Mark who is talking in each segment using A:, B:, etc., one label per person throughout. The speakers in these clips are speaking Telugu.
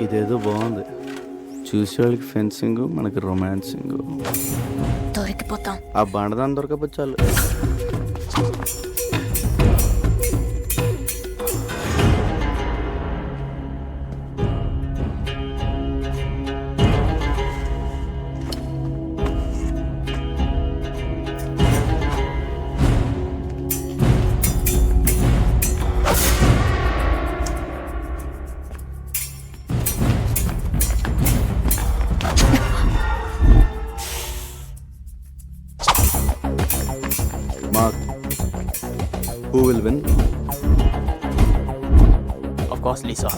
A: ఇదేదో బాగుంది. చూసే వాళ్ళకి ఫెన్సింగ్, మనకి రొమాన్సింగ్.
B: దొరికిపోతాం.
A: ఆ బండదాన్ని దొరకపోతే చాలు. Mark, who will win?
C: Of course, Lisa.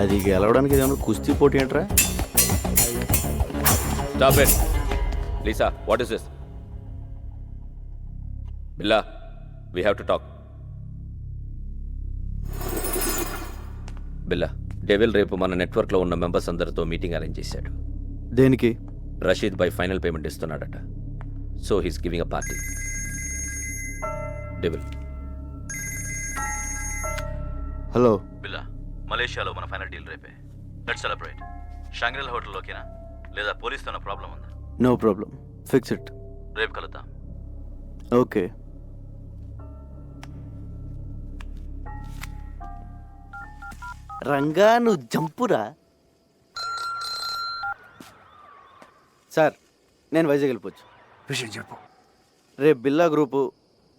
A: అది గెలవడానికి ఏదైనా కుస్తీ పోటీ ఏంట్రా?
D: Stop it. Lisa, what is this? Billa, we have to talk. Billa, devil రేపు మన నెట్వర్క్లో ఉన్న మెంబర్స్ అందరితో మీటింగ్ అరేంజ్ చేశాడు.
A: దేనికి?
D: రషీద్ బై ఫైనల్ పేమెంట్ ఇస్తున్నాడట. So he's giving a party. Devil.
A: Hello
E: Billa, మలేషియాలో మన ఫైనల్ డీల్ రేపే. Let's celebrate. షాంగ్రిలా హోటల్లోకేనా లేదా పోలీస్తో ప్రాబ్లం ఉందా?
A: No problem, fix it.
E: రేపు కలుద్దాం.
A: ఓకే. రంగా నువ్వు జంపురా. సార్, నేను వైజాగ్ వెళ్ళిపోవచ్చు.
F: విషయం చెప్పు.
A: రేపు బిల్లా గ్రూపు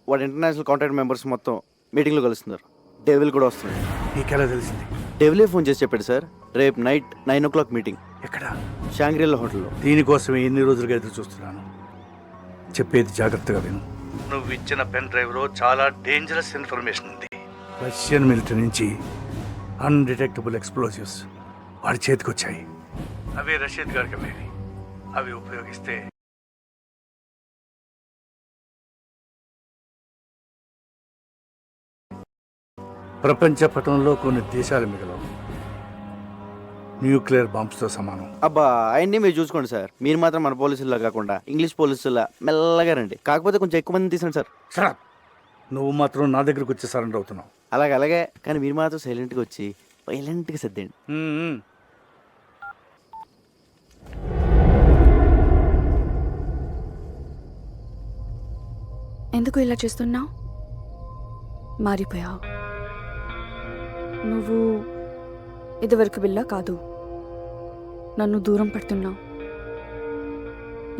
A: వాడు ఇంటర్నేషనల్ కాంటాక్ట్ మెంబర్స్ మొత్తం మీటింగ్లో కలుస్తున్నారు. డెవిల్ కూడా వస్తున్నాడు.
F: నీకెలా తెలిసింది?
A: డెవిలే ఫోన్ చేసి చెప్పాడు సార్. రేపు నైట్ 9 o'clock మీటింగ్.
F: ఎక్కడ?
A: షాంగ్రిలా హోటల్లో.
F: దీనికోసమే ఎన్ని రోజులుగా ఎదురు చూస్తున్నాను. చెప్పేది జాగ్రత్తగా విను. నువ్వు ఇచ్చిన పెన్ డ్రైవ్లో చాలా డేంజరస్ ఇన్ఫర్మేషన్ ఉంది. రష్యన్ మిలిటరీ నుంచి అన్డిటెక్టబుల్ ఎక్స్ప్లోజివ్స్ వాడి చేతికి వచ్చాయి. అవి రషీద్ గారికి అమ్మేవి. అవి ఉపయోగిస్తే ప్రపంచ పటంలో కొన్ని దేశాలు మిగలవు. న్యూక్లియర్ బాంబ్స్తో సమానం.
A: అబ్బా, అవన్నీ మీరు చూసుకోండి సార్. మీరు మాత్రం మన పోలీసుల్లా కాకుండా ఇంగ్లీష్ పోలీసుల్లా మెల్లగా రండి. కాకపోతే కొంచెం ఎక్కువ మంది తీసండి సార్.
F: సరే, నువ్వు మాత్రం నా దగ్గరకు వచ్చి సరెండర్ అవుతున్నావు.
A: అలాగే, కానీ మీరు మాత్రం సైలెంట్గా వచ్చి వైలెంట్గా సర్దేయండి.
B: ఎందుకు ఇలా చేస్తున్నావు? మారిపోయావు. నువ్వు ఇదివరకు బిల్లా కాదు. నన్ను దూరం పెడుతున్నావు.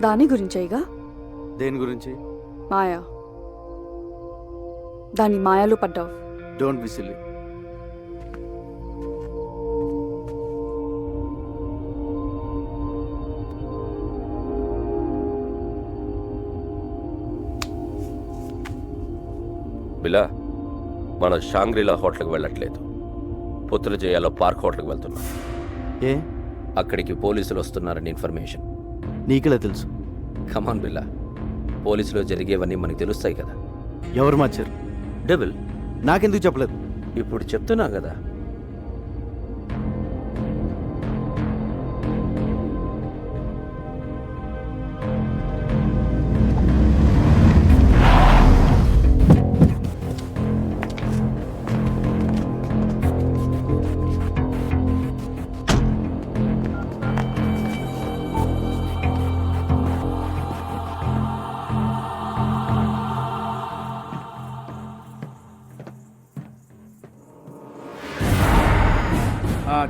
B: దాని గురించేగా?
A: దేని గురించి?
B: మాయా. దాని మాయలో పడ్డావు.
A: Don't be silly.
D: బిల్లా, మనం షాంగ్రిలా హోటల్కి వెళ్ళట్లేదు. పుత్రజయాలో పార్క్ హోటల్కి వెళ్తున్నాం.
A: ఏ?
D: అక్కడికి పోలీసులు వస్తున్నారని ఇన్ఫర్మేషన్.
A: నీకెలా తెలుసు?
D: కమాన్ బిల్లా, పోలీసులో జరిగేవన్నీ మనకు తెలుస్తాయి కదా.
A: ఎవరు మార్చారు?
D: డెవిల్.
A: నాకెందుకు చెప్పలేదు?
D: ఇప్పుడు చెప్తున్నా కదా.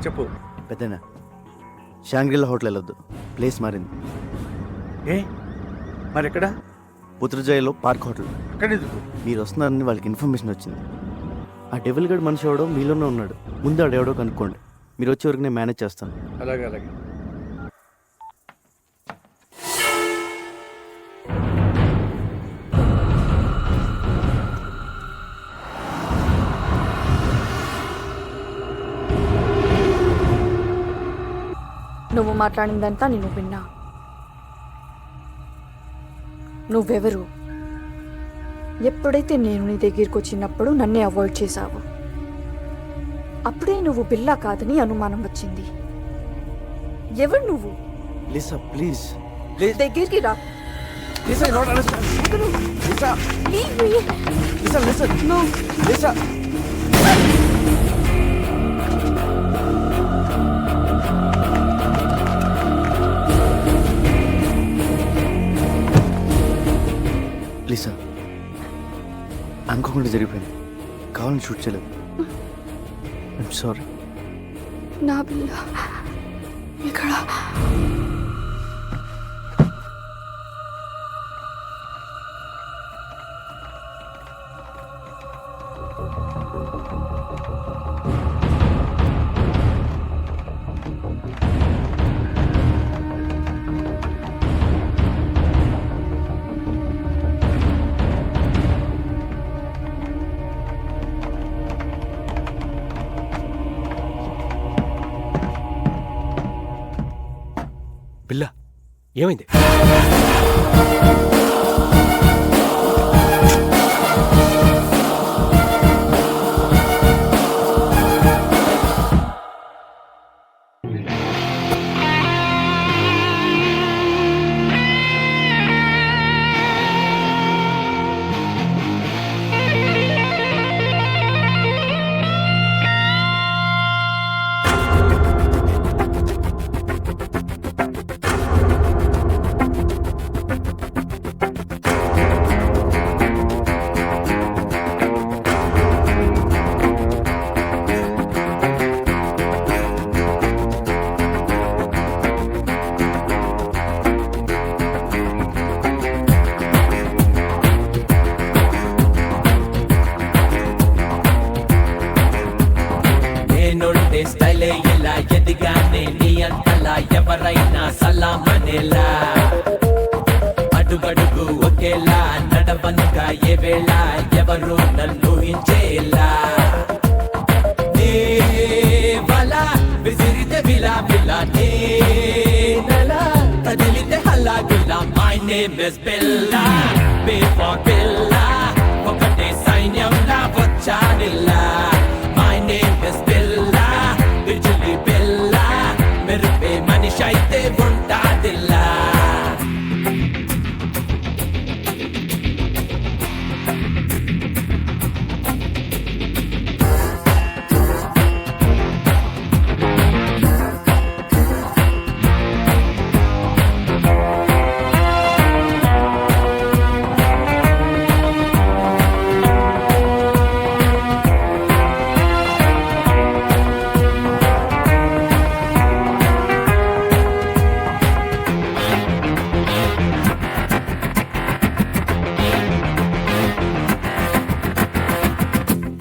F: చెప్పు.
A: పెద్దనా, షాంగ్రిలా హోటల్ వెళ్ళొద్దు. ప్లేస్ మారింది.
F: ఏ మరి ఎక్కడ?
A: పుత్రజయలో పార్క్ హోటల్.
F: అక్కడ ఎందుకు?
A: మీరు వస్తున్నారని వాళ్ళకి ఇన్ఫర్మేషన్ వచ్చింది. ఆ డెవిల్ గడ్ మనిషి ఎవడో మీలోనే ఉన్నాడు. ముందు ఆడెవడో కనుక్కోండి. మీరు వచ్చే వరకు నేను మేనేజ్ చేస్తాను.
F: అలాగే.
B: నువ్వు మాట్లాడిందంతా నేను విన్నా. నువ్వెవరు? ఎప్పుడైతే నేను నీ దగ్గరికి వచ్చినప్పుడు నన్నే అవాయిడ్ చేశావు, అప్పుడే నువ్వు బిల్లా కాదని అనుమానం వచ్చింది. ఎవరు నువ్వు?
A: Lisa, please.
B: దగ్గరికి రా.
A: Lisa, you don't understand. Lisa.
B: Leave me.
A: Lisa, listen.
B: No.
A: Lisa. Please sir, అనుకోకుండా జరిగిపోయింది, కావాలని షూట్ చేయలేదు. I'm sorry.
B: నా బిల్ల ఇక్కడ
C: బిల్లా ఏమైంది?
G: స్టైలే ఇలా ఎదిగానే నీ అంతలా ఎవరైనా సలామనేలా అడుగడుగు ఒకేలా నడవనుగా ఏ వేళ ఎవరు నన్ను హించేలా నే వలా విసిరితే విలా విలా నే నలా కదిలితే హల్లా Gulla my name is Billa before బిల్లా ఒకటే సైన్యంలా వచ్చానిల్లా మై నేమ్ ఇస్ బిల్లా బిజులి బిల్లా మెరుపే మనిషి అయితే ఉంటాదిల్లా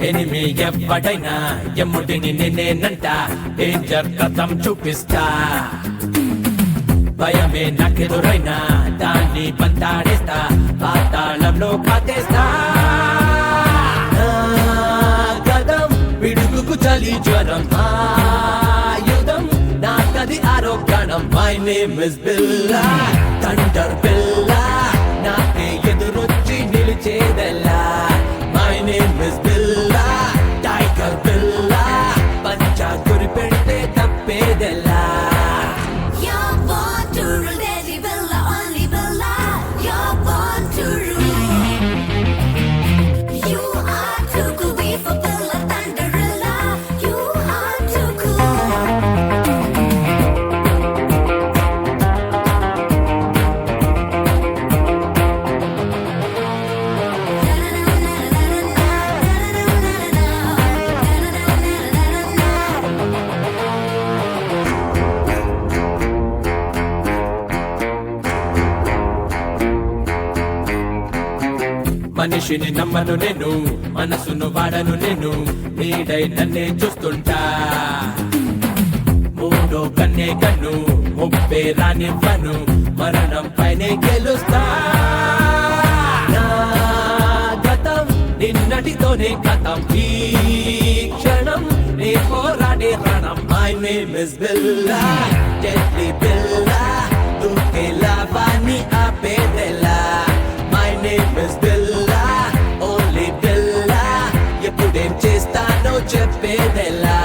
G: ఎనిమి ఎవ్వడైనా ఎమ్ముడిని నేనేనంట డేంజర్ కథం చూపిస్తా భయమే నాకెదురైనా దాన్ని బంతాడేస్తా పాతాళంలో కాతేస్తా గదం పిడుగుకు చలి జ్వరం ఆయుధం నాకది ఆరోగ్యం my name is Billa thunder బిల్లా నాకే ఎదురొచ్చి నిలిచేదెల్లా my name is Billa tiger బిల్లా పంచా గురి పెడితే తప్పేదెల్లా
H: You're born to rule, Daddy Bella, only Bella. You're born to rule. You are too cool, be for Bella, Thunderella. You are too cool.
G: మనిషిని నమ్మను నేను మనసును వాడను నేను నీడై నన్నే చూస్తుంటా మూడో కన్నే కన్ను ముప్పే రానివ్వను మరణం పైనే గెలుస్తా నా గతం నిన్నటితోనే కథం ఈ క్షణం నీ పోరాడే రణం my name is Billa deadly Billa దూకే లావాని ఆపేదెలా my name is Billa only Billa ఎప్పుడేం చేస్తానో చెప్పేదెలా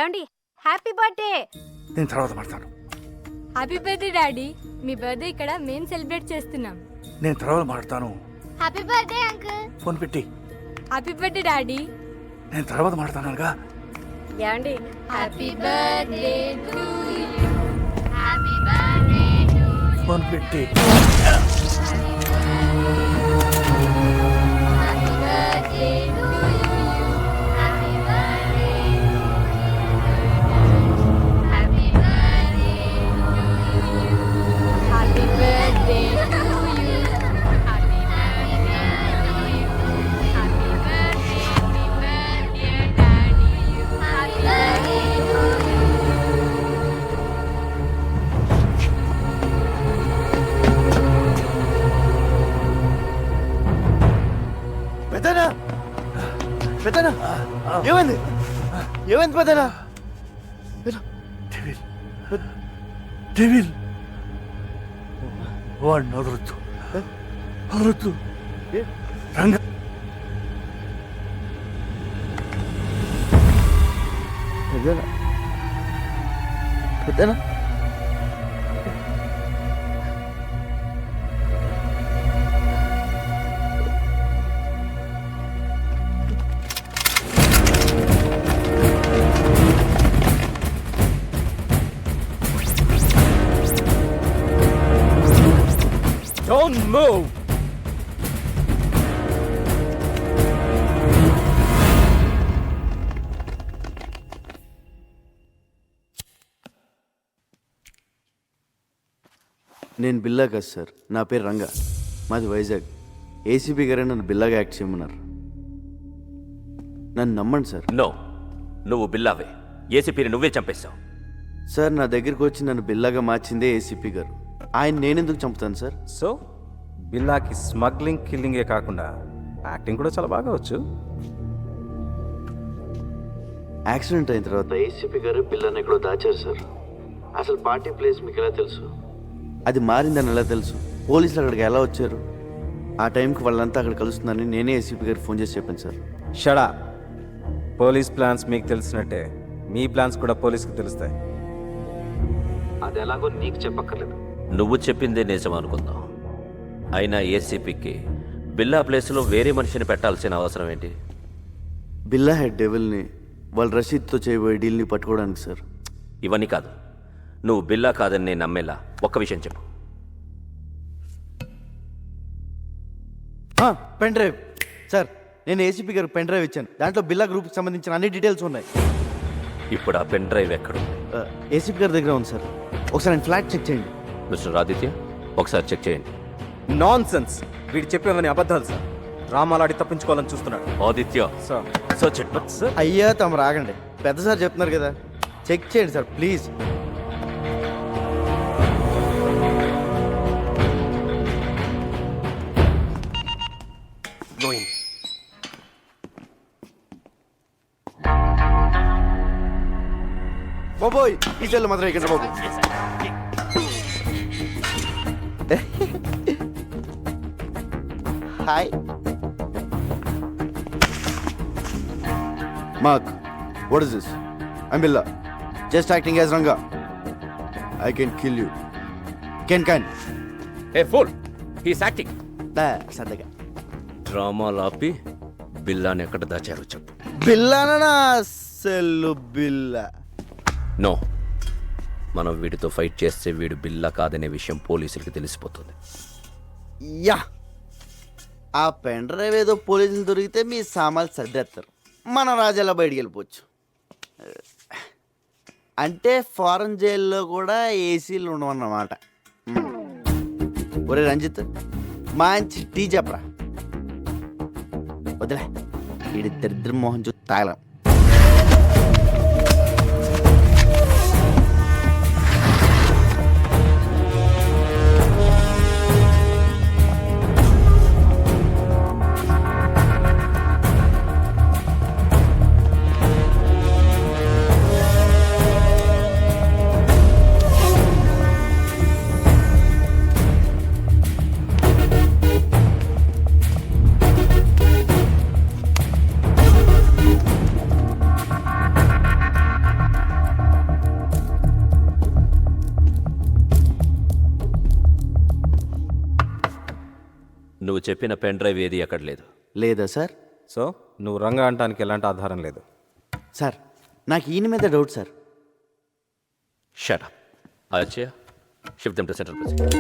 I: ఏమండి హ్యాపీ బర్త్డే.
F: నేను తర్వాత మాడతాను.
I: Happy birthday daddy. మీ బర్త్డే ఇక్కడ మేము సెలబ్రేట్ చేస్తున్నాం.
F: నేను తర్వాత మాడతాను.
I: Happy birthday uncle.
F: ఫోన్ పెట్టి.
I: Happy birthday daddy.
F: నేను తర్వాత మాడతానుగా.
I: ఏమండి happy birthday to you. Happy birthday to you.
F: Phone పెట్టి.
I: Happy birthday to you. Happy birthday. Happy birthday to you. Happy birthday to you. Happy birthday to you. Happy birthday. Happy birthday daddy. Happy birthday to you.
A: పెద్దనా పెద్దనా ఏమైంది ఏమైంది పెద్దనా?
F: డెవిల్ డెవిల్ వాడిని వదలొద్దు వదలొద్దు. రంగ
A: పెద్దనా పెద్దనా
C: Don't move!
A: నేను బిల్లా కాదు సార్, నా పేరు రంగా, మాది వైజాగ్. ఏసీపీ గారే నన్ను బిల్లాగా యాక్ట్ చేయమన్నారు. నన్ను నమ్మండి సార్.
D: నో, నువ్వు బిల్లావే. ఏసీపీని నువ్వే చంపేశావు.
A: సార్ నా దగ్గరికి వచ్చి నన్ను బిల్లాగా మార్చిందే ఏసీపీ గారు. ఆయన నేనెందుకు చంపుతాను సార్?
J: సో బిల్లాకి స్మగ్లింగ్ కిల్లింగే కాకుండా యాక్టింగ్ కూడా చాలా బాగా వచ్చు.
A: యాక్సిడెంట్ అయిన తర్వాత ఏసీపీ గారు బిల్లాని ఎక్కడో దాచారు సార్. అసలు పార్టీ ప్లేస్ మీకు ఎలా తెలుసు? అది మారిందని ఎలా తెలుసు? పోలీసులు అక్కడికి ఎలా వచ్చారు? ఆ టైంకి వాళ్ళంతా అక్కడ కలుస్తుందని నేనే ఏసీపీ గారికి ఫోన్ చేసి చెప్పాను సార్.
J: షడా, పోలీస్ ప్లాన్స్ మీకు తెలిసినట్టే మీ ప్లాన్స్ కూడా పోలీస్కి తెలుస్తాయి. అది ఎలాగో నీకు చెప్పక్కర్లేదు.
D: నువ్వు చెప్పిందే నిజం అనుకుందాం. అయినా ఏసీపీకి బిల్లా ప్లేస్లో వేరే మనిషిని పెట్టాల్సిన అవసరం ఏంటి?
A: బిల్లా హెడ్ డెవిల్ని వాళ్ళ రషీద్తో చేయబోయే డీల్ని పట్టుకోవడానికి సార్.
D: ఇవన్నీ కాదు, నువ్వు బిల్లా కాదని నేను నమ్మేలా ఒక్క విషయం చెప్పు.
A: పెన్ డ్రైవ్ సార్, నేను ఏసీపీ గారికి పెన్ డ్రైవ్ ఇచ్చాను. దాంట్లో బిల్లా గ్రూప్కి సంబంధించిన అన్ని డీటెయిల్స్ ఉన్నాయి.
D: ఇప్పుడు ఆ పెన్ డ్రైవ్ ఎక్కడ?
A: ఏసీపీ గారి దగ్గర ఉంది సార్. ఒకసారి నేను ఫ్లాట్ చెక్ చేయండి.
D: మిస్టర్ ఆదిత్య, ఒకసారి చెక్ చేయండి.
J: నాన్ సెన్స్, వీడు చెప్పేవని అబద్ధాలు సార్. డ్రామాలాడి తప్పించుకోవాలని చూస్తున్నాడు.
D: Aditya
J: sir
D: search it.
J: Sir
A: అయ్యా తమ రాగండి, పెద్ద సార్ చెప్తున్నారు కదా, చెక్ చేయండి సార్ ప్లీజ్.
C: Going.
A: బాబోయ్ ఈ సెల్ మాత్రం ఇక్కడ బాబు. Hi Mark, what is this? I'm Billa, just acting as Ranga. I can kill you. Can.
D: Hey fool, he's acting.
A: సరదాగా
D: డ్రామాలు ఆపి బిల్లాని ఎక్కడ దాచారో చెప్పు.
A: బిల్లానా సెల్లు బిల్లా?
D: నో, మనం వీడితో ఫైట్ చేస్తే వీడు బిల్లా కాదనే విషయం పోలీసులకి తెలిసిపోతుంది.
A: యా, ఆ పెన్ డ్రైవ్ ఏదో పోలీసులు దొరికితే మీ సామాన్లు సర్దేస్తారు, మన రాజాలా బయటికి వెళ్ళిపోవచ్చు. అంటే ఫారెన్ జైల్లో కూడా ఏసీలు ఉండవన్నమాట. ఒరే రంజిత్, మంచి టీ చెప్పరా. వదిలే, వీడి దరిద్ర మోహన్ చూసి తాగలం.
D: నువ్వు చెప్పిన పెన్ డ్రైవ్ ఏది ఎక్కడ లేదు.
A: లేదా సార్?
J: సో నువ్వు రంగా అనటానికి ఎలాంటి ఆధారం లేదు.
A: సార్ నాకు ఈయన మీద doubt sir.
D: Shut up. Achaiah, shift them to central president.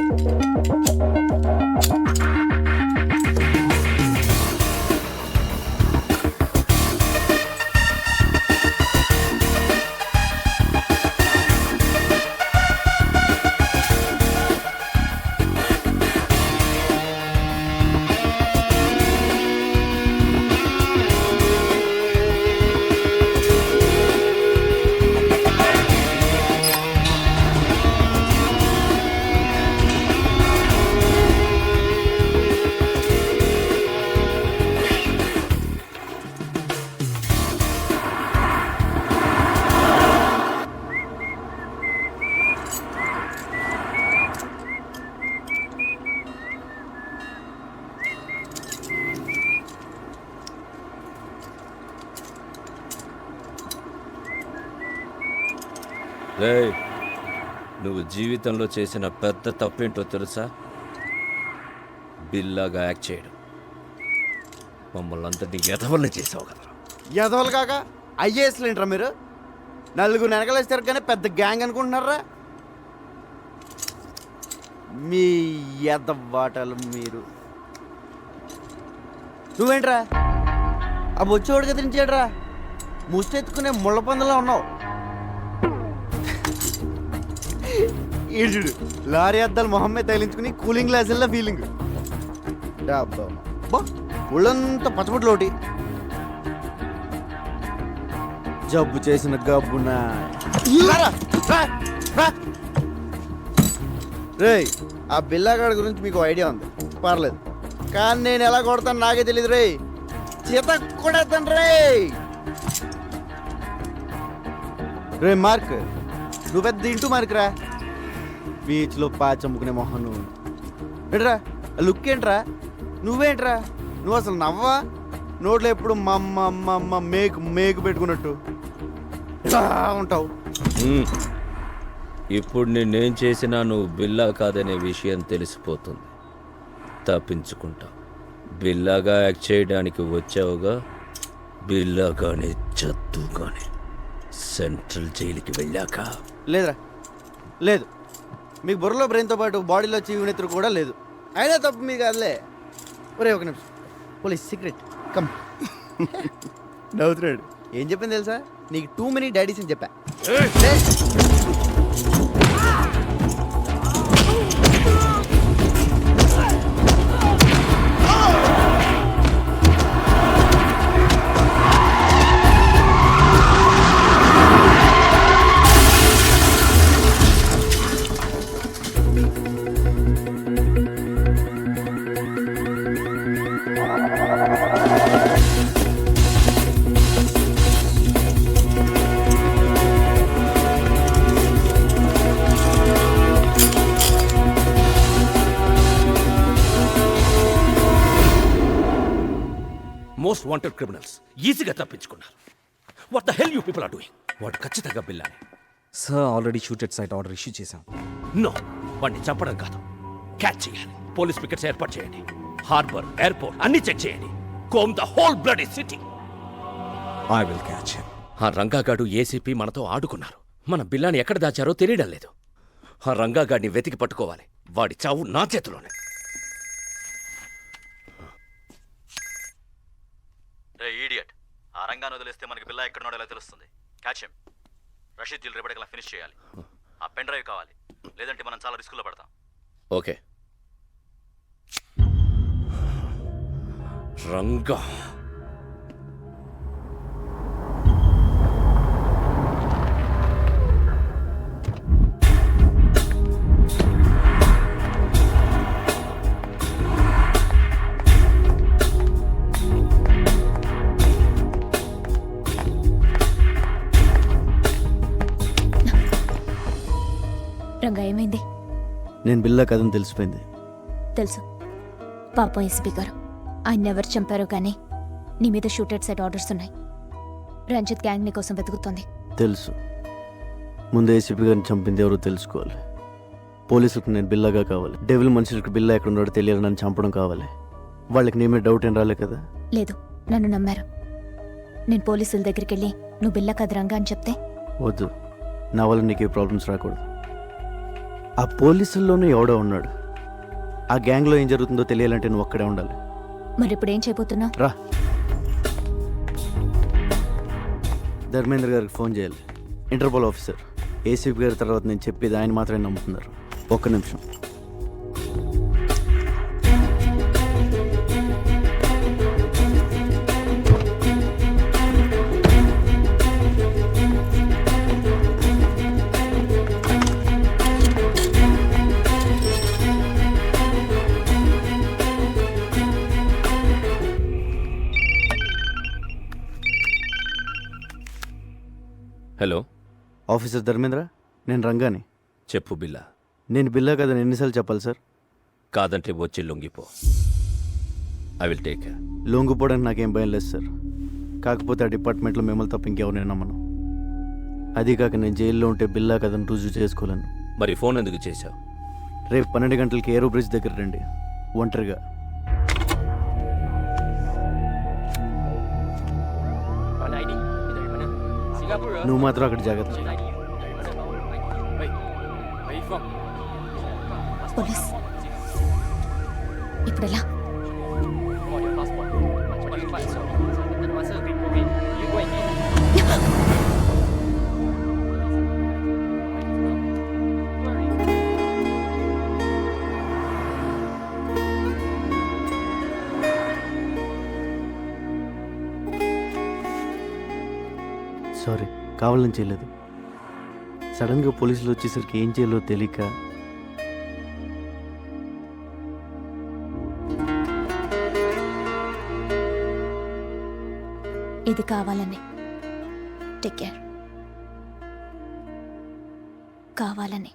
D: రేయ్, నువ్వు జీవితంలో చేసిన పెద్ద తప్పేంటో తెలుసా? బిల్లాగా యాక్ట్ చేయడం. మమ్మల్ని అందరినీ ఎదవల్ని చేసావు కదా.
A: ఎదవలు కాక ఐఏఎస్లు ఏంట్రా మీరు? నలుగురు వెనకలేస్తారు కానీ పెద్ద గ్యాంగ్ అనుకుంటున్నారా? మీ ఎదవాటలు మీరు. నువ్వేంట్రా ఆ బొచ్చోడు కదిలించాడురా, ముష్టెత్తుకునే ముళ్ళ పందులో ఉన్నావు. ఈడుడు లారీ అద్దాలు మొహమ్మద్ తగిలించుకుని కూలింగ్ గ్లాసుల్లో ఫీలింగ్. ఒళ్ళంతా పచ్చబొట్లు ఒకటి, జబ్బు చేసిన గబ్బునా. రేయ్, ఆ బిల్లాగాడి గురించి మీకు ఐడియా ఉంది, పర్లేదు. కానీ నేను ఎలా కొడతాను నాకే తెలియదు రే. చేత కొడతాను రే. రే మార్క్, నువ్వు పెద్ద ఇంటూ మార్కురా. బీచ్లో పాచి అమ్ముకునే మొహం నువ్వు. ఏంట్రా లుక్ ఏంట్రా? నువ్వేంట్రా? నువ్వు అసలు నవ్వా? నోట్లో ఎప్పుడు మమ్మ మేకు పెట్టుకున్నట్టు ఇలా ఉంటావు.
D: ఇప్పుడు నేనేం చేసినా నువ్వు బిల్లా కాదనే విషయం తెలిసిపోతుంది. తప్పించుకుంటా. బిల్లాగా యాక్ట్ చేయడానికి వచ్చావుగా, బిల్లాగానే చద్దుగానే సెంట్రల్ జైలుకి వెళ్ళాక.
A: లేదురా, లేదు. మీకు బుర్రలో బ్రెయిన్తో పాటు బాడీలో చీవునెత్తురు కూడా లేదు. అయినా తప్పు మీ కాదులే. ఒరే ఒక నిమిషం, పోలీస్ సీక్రెట్ కమ్. నవ్వుతున్నాడు. ఏం చెప్పింది తెలుసా? నీకు టూ మెనీ డాడీస్ అని చెప్పా.
D: మోస్ట్ వాంటెడ్ క్రిమినల్స్ ఈజీగా తప్పించుకున్నారు. What the hell you people are doing? వాడు ఖచ్చితంగా బిల్లానే.
J: Sir already shooted sight order issue చేశాం.
D: నో, వాడిని చంపడం కాదు, క్యాచ్ చేయాలి. పోలీస్ పికెట్స్ ఏర్పాటు చేయండి. హార్బర్, ఎయిర్పోర్ట్ అన్ని చెక్ చేయండి. Come the whole bloody city.
J: I will catch him.
D: ఆ రంగాగాడు ఏసీపీ మనతో ఆడుకున్నారు. మన బిల్లాని ఎక్కడ దాచారో తెలియడం లేదు. ఆ రంగాగాడిని వెతికి పట్టుకోవాలి. వాడి చావు నా చేతిలోనే.
E: రే ఈడియట్, ఆ రంగాన్ని వదిలేస్తే మనకి బిల్లా ఎక్కడున్నాడో ఎలా తెలుస్తుంది? Catch him. రషీద్ జిల్ రేపటికల్లా ఫినిష్ చేయాలి. ఆ పెన్ డ్రైవ్ కావాలి, లేదంటే మనం చాలా రిస్కులో పడతాం.
D: ఓకే. రంగా
K: రంగా ఏమైంది?
A: నేను బిల్లా కథను తెలిసిపోయింది.
K: తెలుసు. పాపం ఎస్పీ గారు ఆయన ఎవరు చంపారో కానీ నీ మీద షూటెడ్ సైట్ ఆర్డర్స్ ఉన్నాయి. రంజిత్ గ్యాంగ్ నీ కోసం వెతుకుతోంది.
A: తెలుసు. ముందు ఏసీపీ గారిని చంపింది ఎవరో తెలుసుకోవాలి. పోలీసులకు నేను బిల్లాగా కావాలి. డెవిల్ మనుషులకు బిల్లా ఎక్కడ ఉన్నాడో తెలియాలి. నన్ను చంపడం కావాలి. వాళ్ళకి నీ మీద డౌట్ ఏం రాలే కదా?
K: లేదు, నన్ను నమ్మారు. నేను పోలీసుల దగ్గరికి వెళ్ళి నువ్వు బిల్ల కథ రంగా అని చెప్తే
A: వద్దు, నా వల్ల నీకు ఏ ప్రాబ్లమ్స్ రాకూడదు. ఆ పోలీసుల్లోనే ఎవడో ఉన్నాడు. ఆ గ్యాంగ్లో ఏం జరుగుతుందో తెలియాలంటే నువ్వు అక్కడే ఉండాలి.
K: మరి ఇప్పుడు ఏం చేయబోతున్నావు?
A: రా, ధర్మేంద్ర గారికి ఫోన్ చేయాలి. Interpol officer. ఏసీపీ గారి తర్వాత నేను చెప్పేది ఆయన మాత్రమే నమ్ముతున్నారు. ఒక్క నిమిషం.
D: హలో,
A: ఆఫీసర్ ధర్మేంద్ర, నేను రంగాని.
D: చెప్పు బిల్లా.
A: నేను బిల్లా కదని ఎన్నిసార్లు చెప్పాలి సార్?
D: కాదంటే వచ్చి లొంగిపో. I will take care.
A: లొంగిపోవడానికి నాకేం భయం లేదు సార్. కాకపోతే ఆ డిపార్ట్మెంట్లో మిమ్మల్ని తప్ప ఇంకెవరిని నమ్మను. అది కాక నేను జైల్లో ఉంటే బిల్లా కదని రుజువు చేసుకోలేను.
D: మరి ఫోన్ ఎందుకు చేశావు?
A: రేపు 12 గంటలకి ఏరో బ్రిడ్జ్ దగ్గర రండి, ఒంటరిగా. నువ్వు మాత్రం అక్కడ జాగ్రత్త.
K: పోలీస్ ఇప్పుడు ఎలా?
A: సారీ, కావాలని చేయలేదు. సడన్గా పోలీసులు వచ్చేసరికి ఏం చేయాలో తెలియక.
K: ఇది కావాలని. Take care. కావాలని.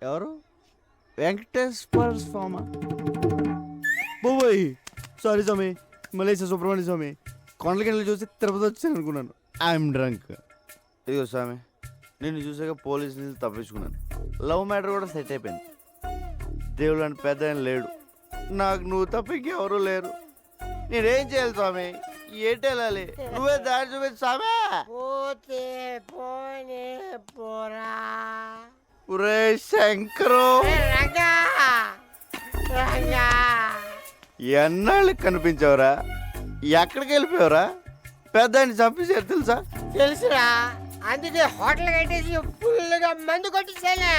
A: ఎవరు? వెంకటేశ్వర స్వామి. బాబోయ్, సారీ స్వామి. మలేషియా సుబ్రహ్మణ్య స్వామి. కొండలకి వెళ్ళి చూసి తిరుపతి వచ్చాను అనుకున్నాను. I'm drunk. ఇదిగో స్వామి, నిన్ను చూసాక పోలీసు నుంచి తప్పించుకున్నాను. లవ్ మ్యాటర్ కూడా సెట్ అయిపోయింది. దేవుడు అంటే పెద్ద ఆయన లేడు. నాకు నువ్వు తప్ప ఇంకెవరూ లేరు. నేనేం చేయాలి స్వామి? ఏంటి వెళ్ళాలి? నువ్వే దారి చూపించు స్వామి. ఒరే శంకరు, ఎన్నాళ్ళకి కనిపించావురా? ఎక్కడికి వెళ్ళిపోయావురా? పెద్ద ఆయన చంపేశారు తెలుసా?
L: తెలుసురా, అందుకే హోటల్ కట్టేసి ఫుల్గా మందు కొట్టేసాను.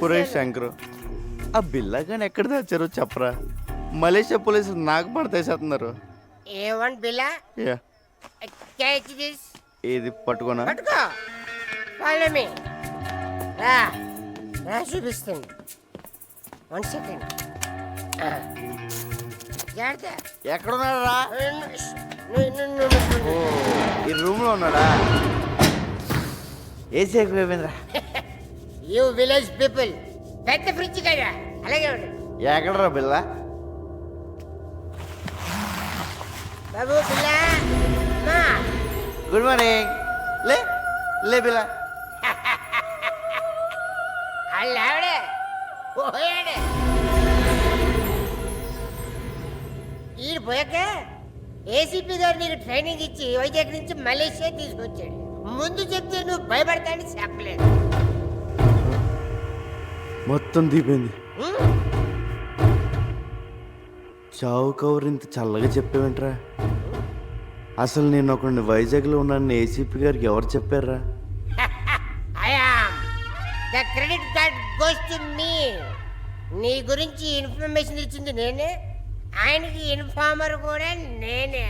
A: ఒరే శంకరు, ఆ బిల్లగాని ఎక్కడ తెచ్చారో చెప్పరా? మలేషియా పోలీసులు నాకు పడతేసేస్తున్నారు.
L: ఏమంట బిల్లా?
A: యా, ఇది పట్టుకోనా?
L: పట్టుకో. Follow me. రా రా, చూపిస్తుంది. 1 సెకండ్.
A: ఎక్కడున్నారా? ఈ రూమ్ లో ఉన్నాడా? ఏసీ ఎక్కువైపోయిందిరా.
L: యూ విలేజ్ పీపుల్, పెద్ద ఫ్రిడ్జ్ కదా, అలాగే ఉండు.
A: ఎక్కడరా బిల్లా?
L: బాబు బిల్లా, మా
A: గుడ్ మార్నింగ్. లే లే బిల్లా.
L: అల్లావిడే పోయాడే. ఈయన పోయాక ఏసీపీ గారు నీకు ట్రైనింగ్ ఇచ్చి వైజాగ్ నుంచి మలేషియా తీసుకొచ్చాడు. ముందు చెప్తే నువ్వు భయపడతానని చెప్పలేదు.
A: మొత్తం దీపోయింది. చావు కవర్ ఇంత చల్లగా చెప్పావేంట్రా? అసలు నేను ఒకరిని వైజాగ్లో ఉన్నాను ఏసీపీ గారికి ఎవరు చెప్పారా?
L: The credit card goes to me. నీ గురించి ఇన్ఫర్మేషన్ ఇచ్చింది నేనే, ఆయనకి ఇన్ఫార్మర్ కూడా నేనే.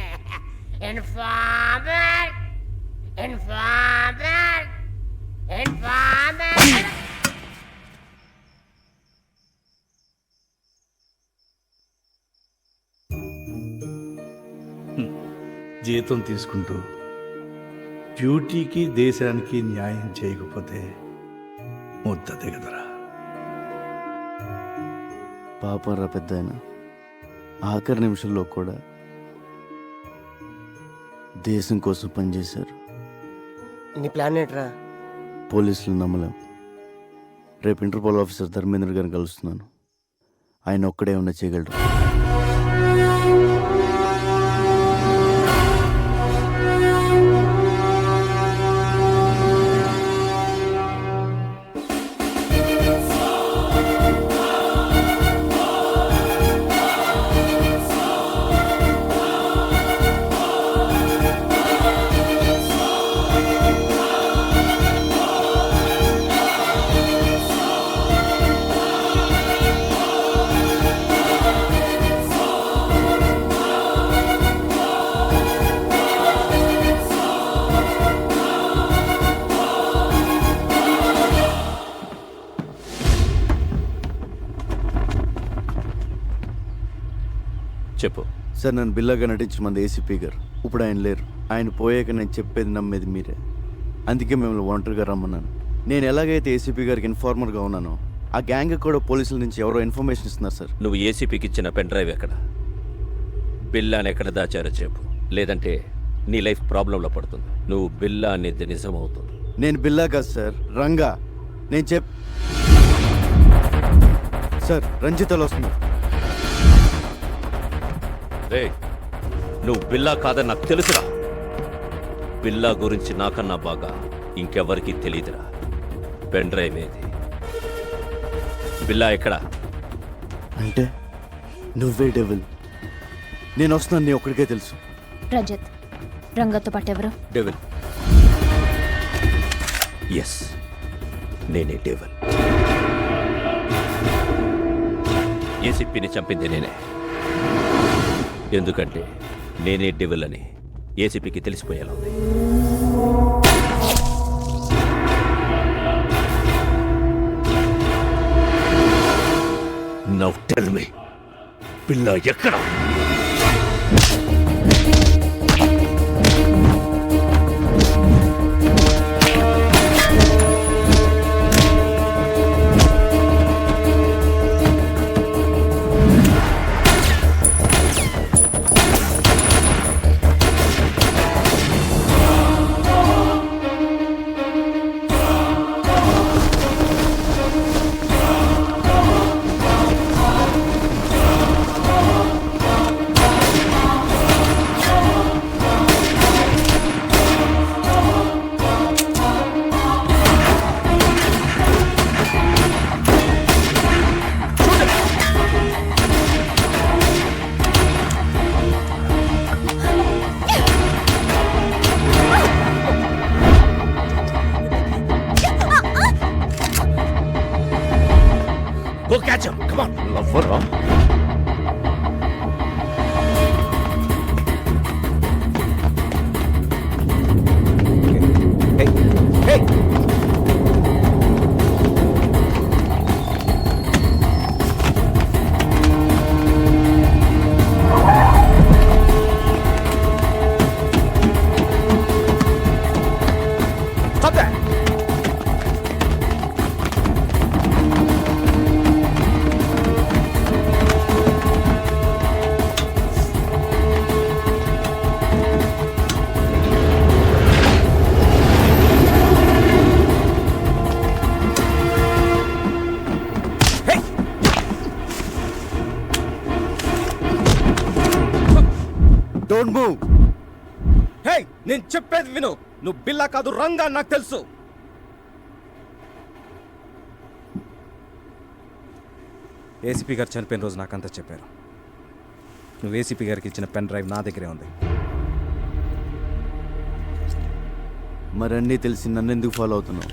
L: Informer informer informer.
F: జీతం తీసుకుంటూ డ్యూటీకి దేశానికి న్యాయం చేయకపోతే ముద్ద దిగదరా.
A: పాపం రా పెద్ద ఆయన. ఆఖరి నిమిషంలో కూడా దేశం కోసం పనిచేశారు.
L: నీ ప్లాన్ ఏంట్రా?
A: పోలీసులు నమ్మలేం. రేపు ఇంటర్పోల్ ఆఫీసర్ ధర్మేంద్ర గారిని కలుస్తున్నాను. ఆయన ఒక్కడే ఉన్న చేయగలరు.
D: చెప్పు.
A: సార్, నన్ను బిల్లాగా నటించిన మంది ఏసీపీ గారు. ఇప్పుడు ఆయన లేరు. ఆయన పోయాక నేను చెప్పేది నమ్మేది మీరే. అందుకే మిమ్మల్ని ఒంటరిగా రమ్మన్నాను. నేను ఎలాగైతే ఏసీపీ గారికి ఇన్ఫార్మర్గా ఉన్నానో ఆ గ్యాంగ్ కూడా పోలీసుల నుంచి ఎవరో ఇన్ఫర్మేషన్ ఇస్తున్నారు సార్.
D: నువ్వు ఏసీపీకి ఇచ్చిన పెన్ డ్రైవ్ ఎక్కడ? బిల్లాని ఎక్కడ దాచారో చెప్పు, లేదంటే నీ లైఫ్ ప్రాబ్లంలో పడుతుంది. నువ్వు బిల్లా అనేది నిజమవుతుంది.
A: నేను బిల్లా కాదు సార్, రంగా. నేను సార్, రంజితలో వస్తున్నారు.
D: రే, నువ్వు బిల్లా కాదని నాకు తెలుసురా. బిల్లా గురించి నాకన్నా బాగా ఇంకెవరికి తెలియదురా. పెన్ డ్రైవ్ ఏది? బిల్లా ఎక్కడా?
A: అంటే నువ్వే డెవిల్. నేను వస్తున్నాను, నీ ఒక్కడికే తెలుసు.
K: రజత్, రంగతో పాటు ఎవరు?
D: డెవిల్. ఎస్, నేనే డెవిల్. ఏసీపీని చంపింది నేనే. ఎందుకంటే నేనే డెవిల్ అని ఏసీపీకి తెలిసిపోయేలా ఉంది. నౌ టెల్ మీ, పిల్ల ఎక్కడ? Go catch him! Come on! Lover, huh?
J: Hey! Hey!
C: Stop that!
A: Don't move.
C: Hey, నేను చెప్పేది విను. నువ్వు బిల్లా కాదు, రంగా. నాకు తెలుసు.
J: ఏసీపీ గారు చనిపోయిన రోజు నాకంతా చెప్పారు. నువ్వు ఏసీపీ గారికి ఇచ్చిన పెన్ డ్రైవ్ నా దగ్గరే ఉంది.
A: మరన్నీ తెలిసి నన్ను ఎందుకు ఫాలో అవుతున్నావు?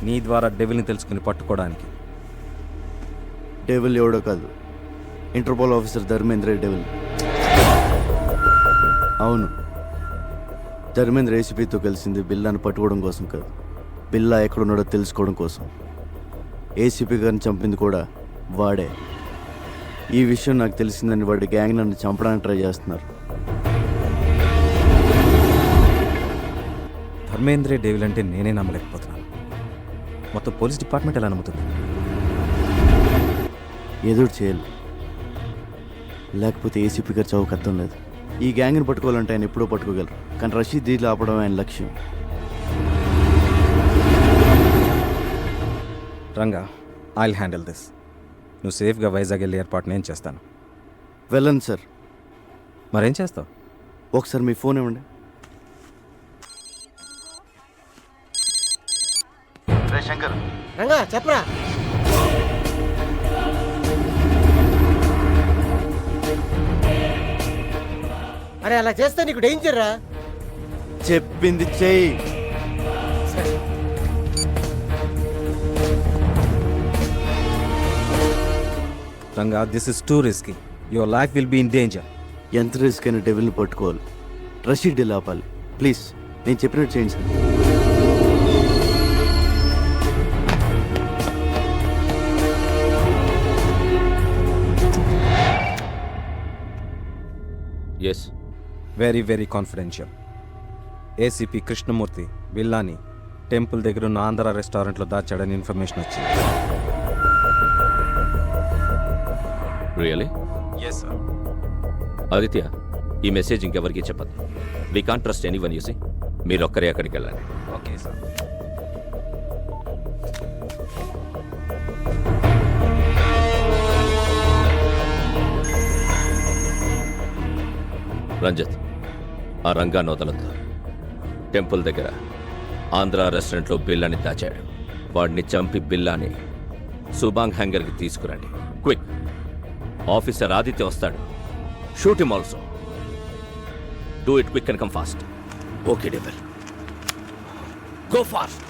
J: నీ ద్వారా డెవిల్ని తెలుసుకుని పట్టుకోవడానికి.
A: డెవిల్ ఎవడో కాదు, ఇంటర్పోల్ ఆఫీసర్ ధర్మేంద్ర డెవిల్. అవును, ధర్మేంద్ర ఏసీపీతో కలిసింది బిల్లాను పట్టుకోవడం కోసం కాదు, బిల్లా ఎక్కడున్నాడో తెలుసుకోవడం కోసం. ఏసీపీ గారిని చంపింది కూడా వాడే. ఈ విషయం నాకు తెలిసిందని వాడి గ్యాంగ్ నన్ను చంపడానికి ట్రై చేస్తున్నారు.
J: ధర్మేంద్రే డేవిల్ అంటే నేనే నమ్మలేకపోతున్నాను. మొత్తం పోలీస్ డిపార్ట్మెంట్ ఎలా నమ్ముతుంది?
A: ఎదురు చేయాలి, లేకపోతే ఏసీపీ గారు చౌక అర్థం లేదు. ఈ గ్యాంగ్ని పట్టుకోవాలంటే ఆయన ఎప్పుడో పట్టుకోగలరు, కానీ రషీద్ దీన్ని ఆపడం ఆయన లక్ష్యం.
J: Ranga I'll handle this. నువ్వు సేఫ్గా వైజాగ్ వెళ్ళి ఏర్పాటు నేను చేస్తాను.
A: వెళ్ళండి సార్.
J: మరేం చేస్తావు?
A: ఒకసారి మీ ఫోన్ ఇవ్వండి. రే శంకర్.
L: రంగా చెప్పరా. అరే అలా చేస్తే నీకు డేంజర్ రా.
A: చెప్పింది చెయ్యి.
J: Ranga, this is too risky. Your life will be in danger.
A: ఎంత రిస్క్ అయినా డెవిల్ని పట్టుకోవాలి. రషీద్ ఢిల్లీ ఆపాలి. ప్లీజ్ నేను చెప్పినట్టు చేయండి sir.
D: Yes.
J: Very very confidential. ACP Krishnamurthy బిల్లాని టెంపుల్ దగ్గర ఉన్న ఆంధ్ర రెస్టారెంట్లో దాచాడని ఇన్ఫర్మేషన్ వచ్చింది.
D: రియలీ?
J: Yes sir.
D: ఆదిత్య, ఈ మెసేజ్ ఇంకెవరికి చెప్పద్దు. We can't trust anyone. You see మీరు ఒక్కరే అక్కడికి వెళ్ళండి.
J: Okay sir.
D: రంజిత్, ఆ రంగాన్ని వదలొద్దు. టెంపుల్ దగ్గర ఆంధ్ర రెస్టారెంట్లో బిల్లాని దాచాడు. వాడిని చంపి బిల్లాని సుబాంగ్ హ్యాంగర్కి తీసుకురండి. క్విక్. ఆఫీసర్ ఆదిత్య వస్తాడు. Shoot him also. Do it quick and come fast. Okay devil, go fast.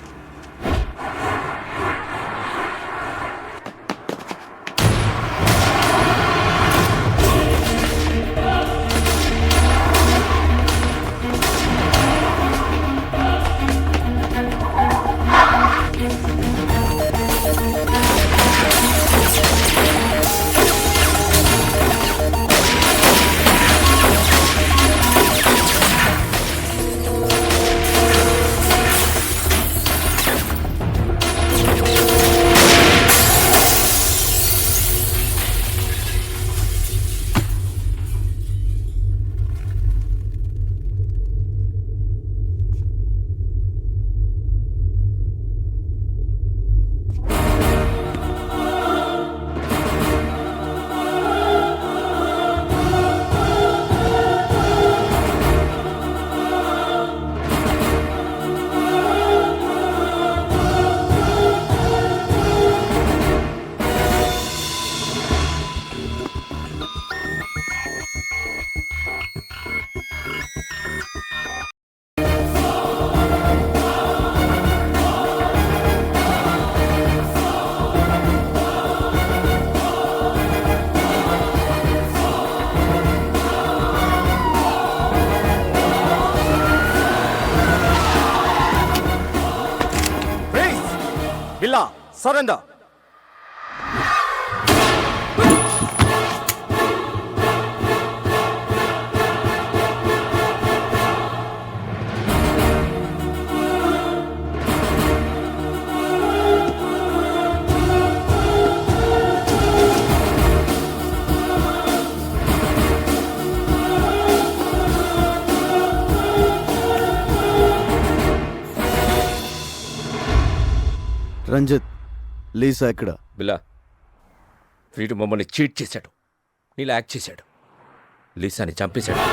C: Billa surrender.
A: Ranjith, Lisa ఎక్కడ?
D: బిల్లా, వీడు మమ్మల్ని చీట్ చేశాడు. నీలా యాక్ట్ చేశాడు. లీసాని చంపేశాడు.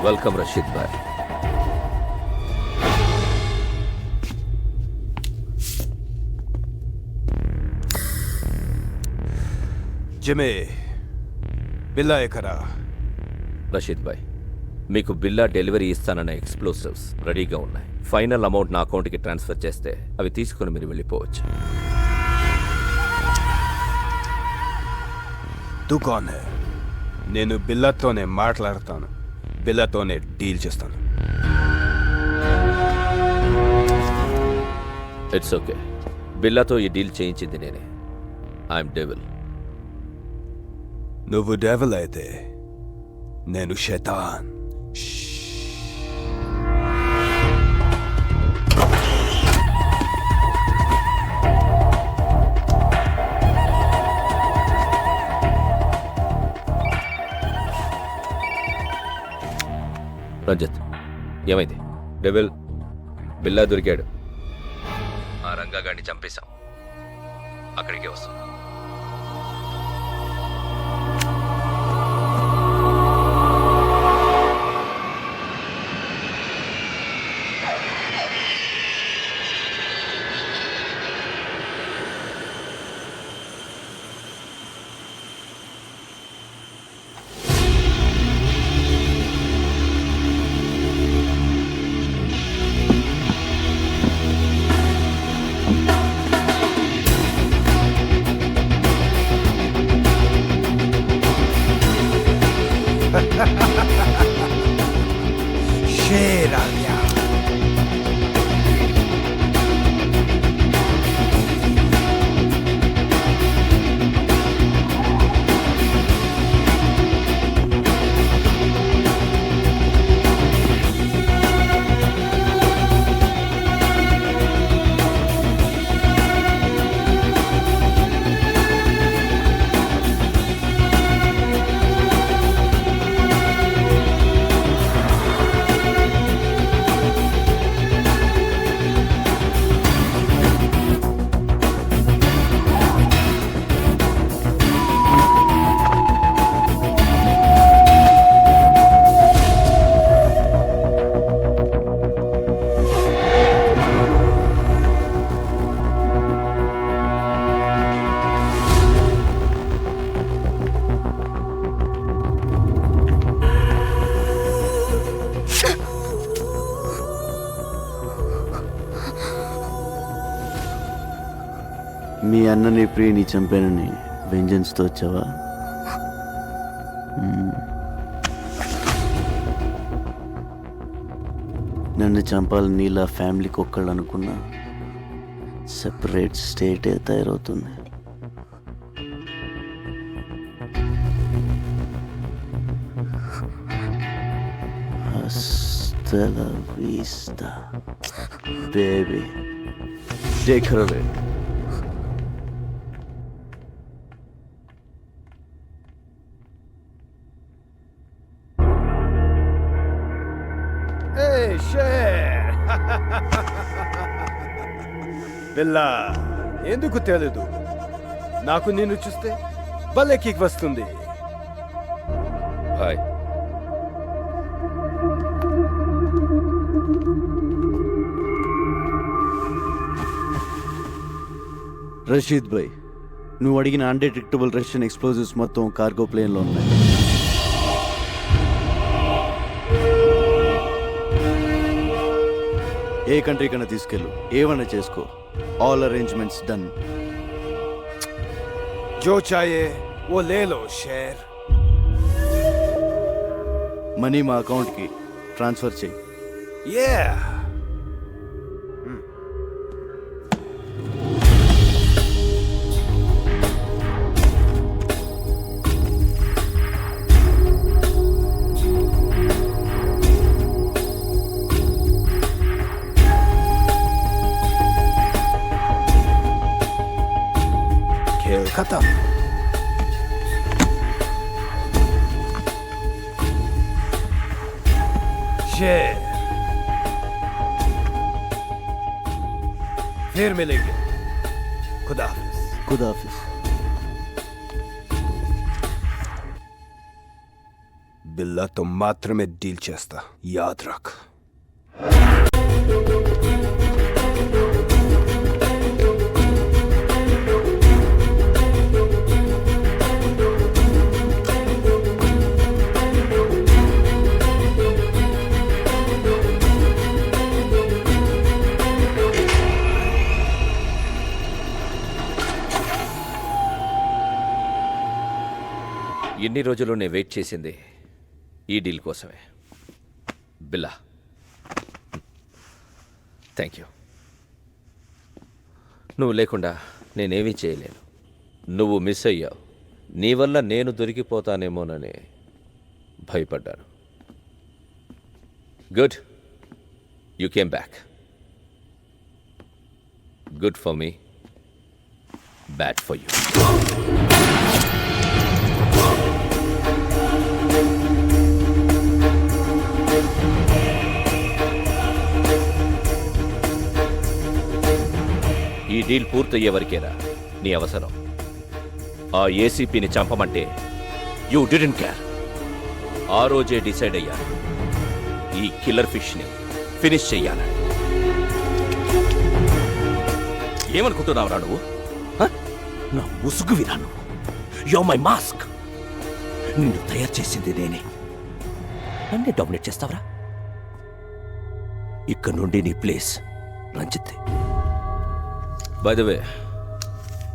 D: వెల్కమ్ రషీద్ భాయ్.
C: జిమే, బిల్లా ఎక్కడా?
D: రషీద్ భాయ్, మీకు బిల్లా డెలివరీ ఇస్తానన్న ఎక్స్ప్లోసివ్స్ రెడీగా ఉన్నాయి. ఫైనల్ అమౌంట్ నా అకౌంట్కి ట్రాన్స్ఫర్ చేస్తే అవి తీసుకుని మీరు వెళ్ళిపోవచ్చు.
C: तू कौन है?
M: నేను బిల్లతోనే మాట్లాడతాను, బిల్లతోనే డీల్ చేస్తాను.
D: It's okay. బిల్లాతో ఈ డీల్ చేయించింది నేనే. I'm devil.
M: నువ్వు డెవిల్ అయితే నేను శైతాన్.
D: రంజిత్, ఏమైంది? డెవిల్ బిల్లా దొరికాడు. ఆ రంగాగాడిని చంపేశాం. అక్కడికే వస్తాం.
M: शेर आ गया.
A: మీ అన్నని ప్రియని చంపానని వెంజన్స్తో వచ్చావా? నన్ను చంపాలని నీలా ఫ్యామిలీకి ఒక్కళ్ళు అనుకున్నా సెపరేట్ స్టేటే తయారవుతుంది. Hasta la vista, baby. Take her away.
M: బిల్లా, ఎందుకు తెలీదు? నాకు నిన్ను చూస్తే భలే కిక్ వస్తుంది.
D: హాయ్.
A: రషీద్ భాయ్, నువ్వు అడిగిన అన్డిటెక్టబుల్ రష్యన్ ఎక్స్ప్లోజివ్స్ మొత్తం కార్గో ప్లేన్లో ఉన్నాయి. ఏ కంట్రీ కన్నా తీసుకెళ్ళు, ఏమన్నా చేసుకో. All arrangements done.
M: जो चाहिए वो ले लो शेर.
A: మనీ మా అకౌంట్కి ట్రాన్స్ఫర్ చేయి.
M: Yeah. खेल खत्म. शेर, फिर मिलेंगे. खुदा हाफिज.
A: खुदा हाफिज.
M: బిల్లాతో మాత్రమే డీల్ చేస్తా, యాద్ రఖ్.
D: ఇన్ని రోజులు నేను వెయిట్ చేసింది ఈ డీల్ కోసమే. బిల్లా, థ్యాంక్ యూ. నువ్వు లేకుండా నేనేమీ చేయలేను. నువ్వు మిస్ అయ్యావు. నీ వల్ల నేను దొరికిపోతానేమోనని భయపడ్డాను. Good, you came back. Good for me, bad for you. ఈ డీల్ పూర్తయ్యే వరకేరా నీ అవసరం. ఆ ఏసీపీని చంపమంటే యూ డిడెంట్ కేర్. ఆ రోజే డిసైడ్ అయ్యాను ఈ కిల్లర్ ఫిష్ని ఫినిష్ చెయ్యాలని. ఏమనుకుంటున్నావురా నువ్వు? నా ముసుగు విరా నువ్వు. Yo my mask. నిన్ను తయారు చేసింది నేనే. నన్నే డామినేట్ చేస్తావరా? ఇక్కడ నుండి నీ place Ranjit. By the way,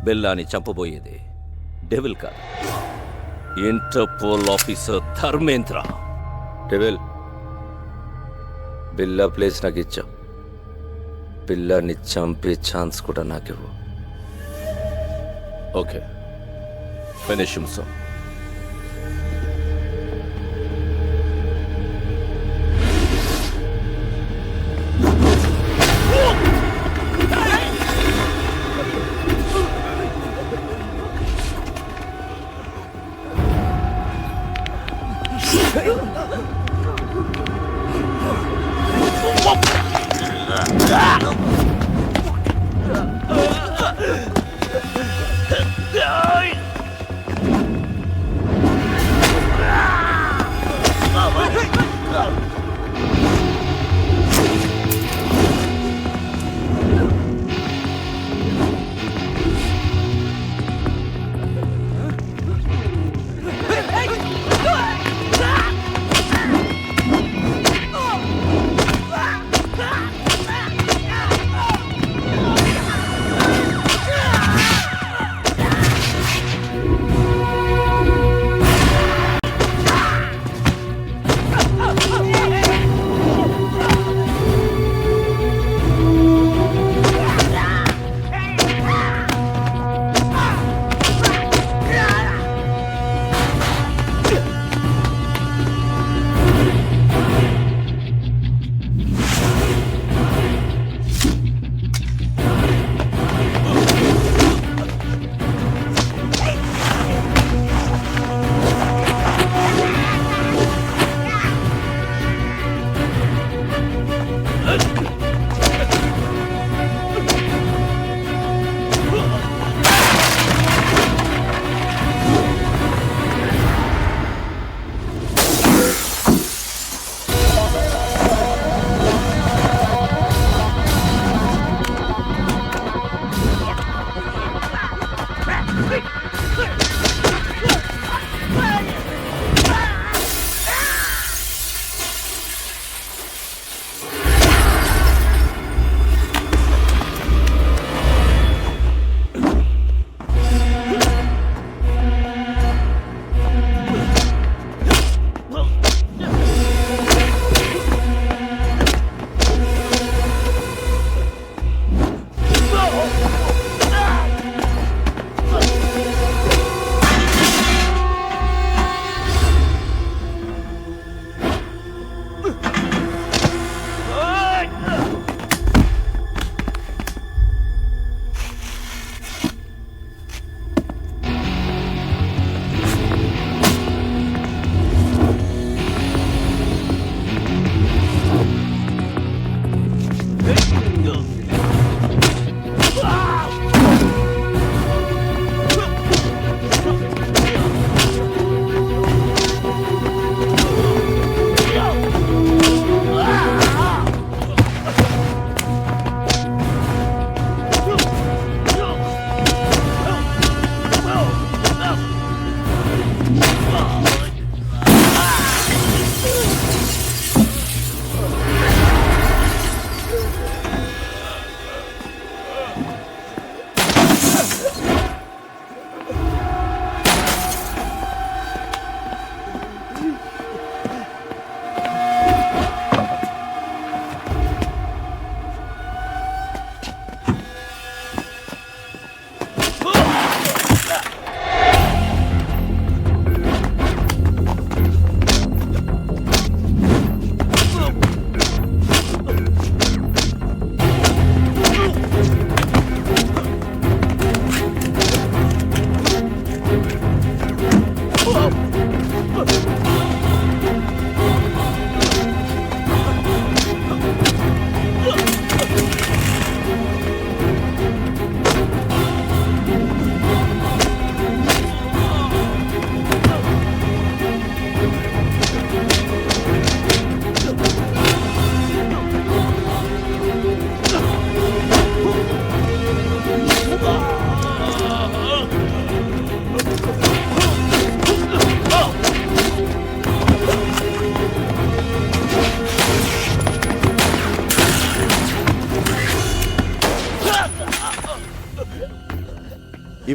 D: బెల్లాని చంపబోయేది డెవిల్ కాదు, Interpol officer Dharmendra. Devil, Billa place నాకు ఇచ్చావు. పిల్లాన్ని చంపే ఛాన్స్ కూడా నాకివ్వు. Okay, finish him so.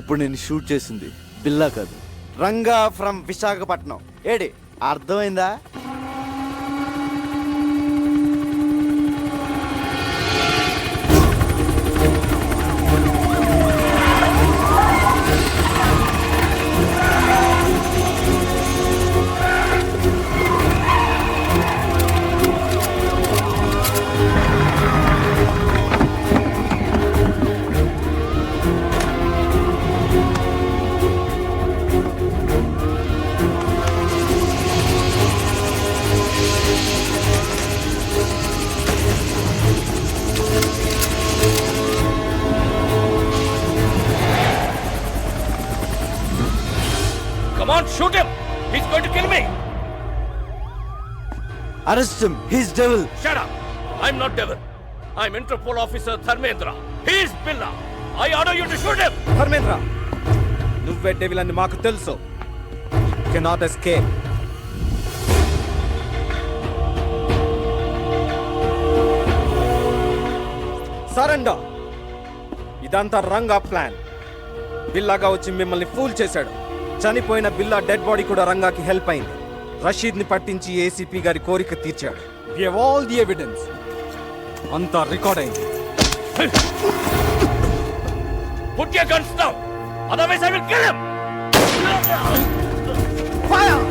A: ఇప్పుడు నేను షూట్ చేసింది బిల్లా కాదు, రంగా ఫ్రమ్ విశాఖపట్నం. ఏడి అర్థమైందా?
D: Come on, shoot him! He's going to kill me!
A: Arrest him, he's devil.
D: Shut up! I'm not devil. I'm Interpol officer Dharmendra. He's Billa. I order you to shoot him!
J: Dharmendra, నువ్వే డెవిల్ అని మాకు తెలుసు. Cannot escape. సరెండర్. ఇదంతా రంగా ప్లాన్. బిల్లాగా వచ్చి మిమ్మల్ని ఫూల్ చేశాడు. చనిపోయిన బిల్లా డెడ్ బాడీ కూడా రంగాకి హెల్ప్ అయింది. రషీద్ ని పట్టించి ఏసీపీ గారి కోరిక తీర్చాడు. We have all the evidence. అంతా రికార్డ్ అయింది.
D: Put your guns down! Otherwise I will kill him!
A: Fire!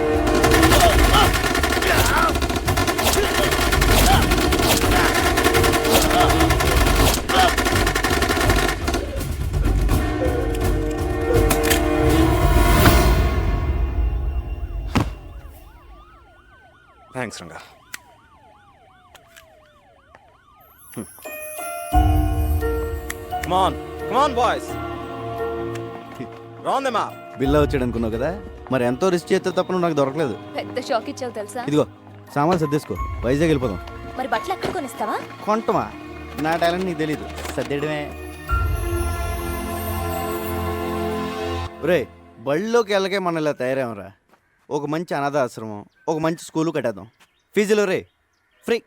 J: Thanks Ranga. Come on, come on boys. Round them up.
A: బిల్లా వచ్చాడు అనుకున్నావు కదా, మరి ఎంతో రిస్క్ చేస్తే తప్ప నువ్వు నాకు దొరకలేదు.
K: పెద్ద షాక్ ఇచ్చావు తెలుసా?
A: ఇదిగో సామాన్ సర్దేసుకో, వైజాగ్ వెళ్ళిపోదాం.
K: మరి బట్టలు ఎక్కడ కొనిస్తావా?
A: కొంటమా? నా టాలెంట్ నీకు తెలీదు, సర్దేయడమే. రే బళ్ళలోకి వెళ్ళకే మనం ఇలా తయారేమరా. ఒక మంచి అనాథ ఆశ్రమం, ఒక మంచి స్కూలు కట్టేద్దాం. ఫీజులు రే ఫ్రీ.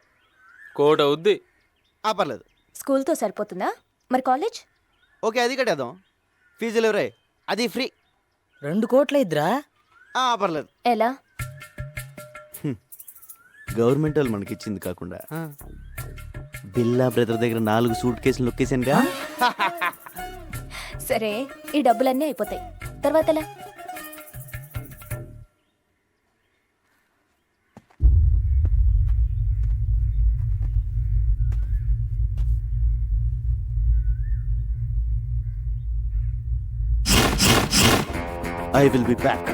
J: కోడ్ అవుద్ది.
A: పర్లేదు.
K: స్కూల్తో సరిపోతుందా? మరి కాలేజ్?
A: ఓకే అది కట్టేద్దాం. ఫీజులు రే అది ఫ్రీ.
L: 2 కోట్ల ఇద్దరా?
A: పర్లేదు.
K: ఎలా?
A: గవర్నమెంట్ వాళ్ళు మనకి ఇచ్చింది కాకుండా బిల్లా బ్రదర్ దగ్గర 4 సూట్ కేసులు నొక్కేసానుగా.
K: సరే, ఈ డబ్బులన్నీ అయిపోతాయి, తర్వాత ఎలా?
A: I will be back.